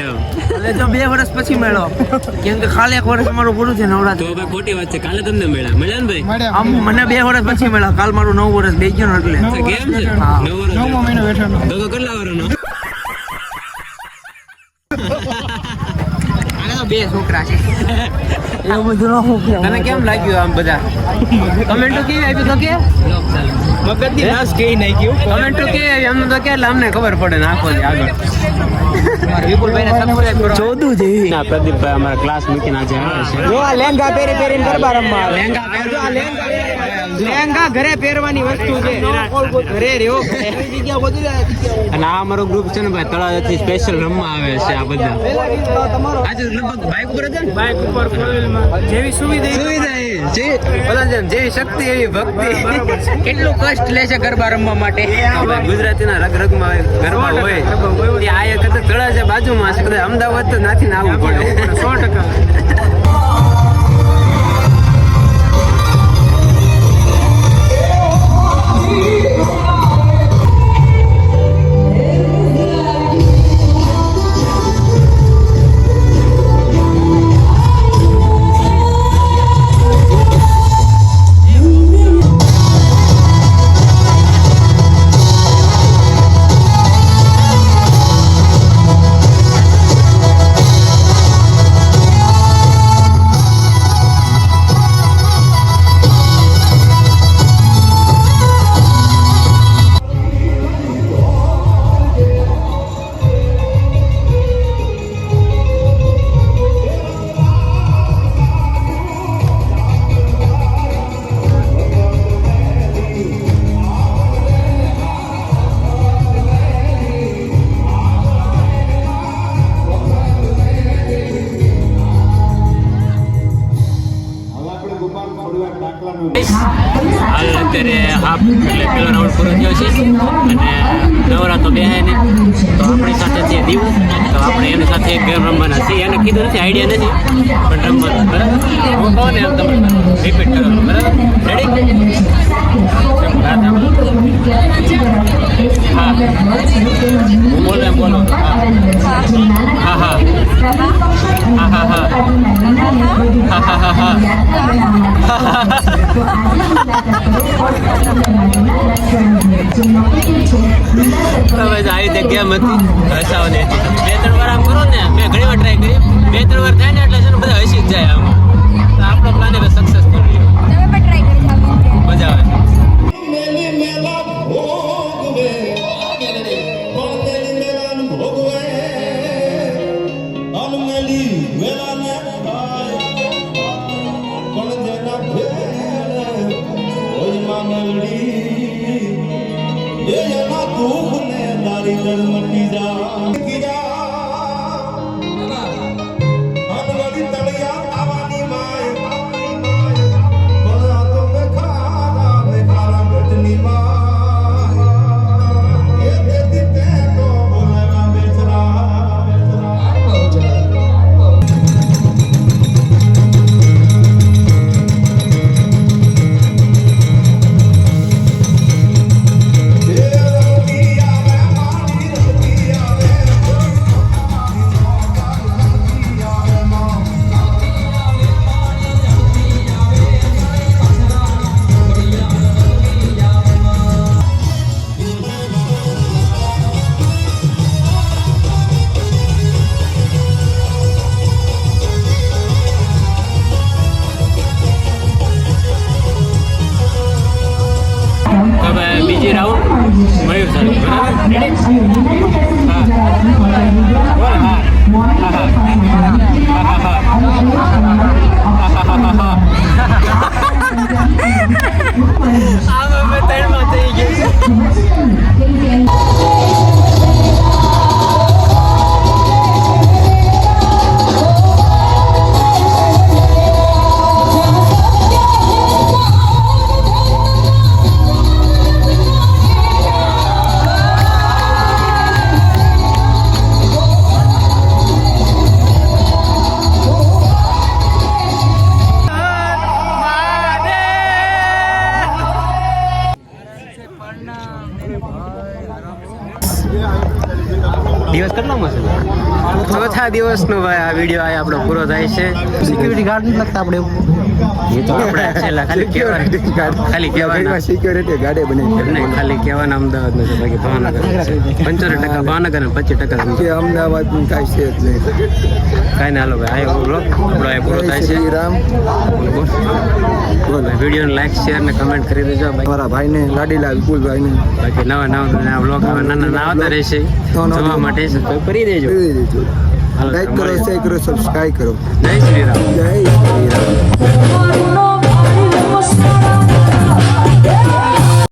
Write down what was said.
એટલે જો 2 વર્ષ પછી મેળો, કેમ કે ખાલી 1 વર્ષ અમારું પૂરું છે નવરાત્રી. તો ભાઈ ખોટી વાત છે, કાલે તમને મળ્યા ને ભાઈ? આમ મને 2 વર્ષ પછી મળ્યા, કાલ મારું 9 વર્ષ બે ગયો એટલે. કેમ છે? 9 મહિનો બેઠો તો કેટલા વર્ષનો? આને તો 2 છોકરા છે. એવું બધું તને કેમ લાગ્યું આમ બધા કમેન્ટો કેવી આવી? તો કે મગજની નાશ કે નાખ્યું કમેન્ટો કે અમને તો કે અમને ખબર પડે ને આખો આગળ. વિપુલભાઈને સબસ્ક્રાઇબ કરો. 14 જેવી ના પ્રદીપભાઈ અમારા ક્લાસ મૂકીને આજે આવે છે. જો આ લેંગા પહેરીને ગરબા રમવા આવે. લેંગા ઘરે પહેરવાની વસ્તુ છે, ઘરે રહ્યો અને આ અમારો ગ્રુપ છે ને ભાઈ તળાજાથી સ્પેશિયલ રમવા આવે છે. આ બધા આજે લગભગ બાઇક ઉપર હતા ને, બાઇક ઉપર ફોર વ્હીલમાં જેવી સુવિધા જે ભલાજન જેવી શક્તિ એવી ભક્તિ. કેટલું કષ્ટ લે છે ગરબા રમવા માટે. ગુજરાતીના રગરગમાં ગરબા હોય આ કદાચ તળાજા બાજુમાં છે, કદાચ અમદાવાદ તો નાથી આવવું પડે 100%. અત્યારે હાફ એટલે પેલો રાઉન્ડ પૂરો થયો છે અને નવરાતો બેહે ને તો આપણી સાથે છે દીવ, તો આપણે એની સાથે એક ગેમ રમવાના છીએ. એને કીધું નથી, આઈડિયા નથી, પણ રમવાનું બરાબર. હું કહું ને એમ તમે રિપીટ કરવાનું બરાબર. રેડી? હા હું બોલો એમ બોલો. હા હા હા હા હા હા હા આવી રીતે ગેમ હતી હસાવની હતી. 2-3 વાર આમ કરો ને, મેં ઘણી વાર ટ્રાય કરી, 2-3 વાર થાય ને એટલે છે ને બધા હસી જ જાય. આમ તો આપણો પ્લાન હવે સક્સેસફુલ રહ્યો. મજા આવે. બીજી રાઉન્ડ મયુર સાહેબ બરાબર. આમાં 3માં થઈ ગયું. ચોથા દિવસનો ભાઈ આ વિડીયો આ આપણો પૂરો થાય છે. સિક્યુરિટી ગાર્ડ નથી લાગતા આપણે એ તો આપણે છેલ્લા ખાલી કહેવાના સિક્યોરિટી ગાડી બની નહીં, ખાલી કહેવાના અમદાવાદ નથી, બાકી ભાવનગર છે. 75% ભાવનગર અને 25% કે અમદાવાદ કાંઈ છે જ નહીં. કાંઈ ના હાલો ભાઈ આ આપણો આ પૂરો થાય છે. શ્રી રામ. વિડીયોને લાઈક શેર ને કમેન્ટ કરી દેજો ભાઈ. મારા ભાઈને લાડીલા વિપુલભાઈને બાકી નવા વ્લોગ નાના આવતા રહેશે જોવા માટે સબસ્ક્રાઈબ કરી દેજો. કરી દેજો. લાઈક કરો, શેર કરો, સબસ્ક્રાઈબ કરો. જય શ્રી રામ. જય શ્રી રામ.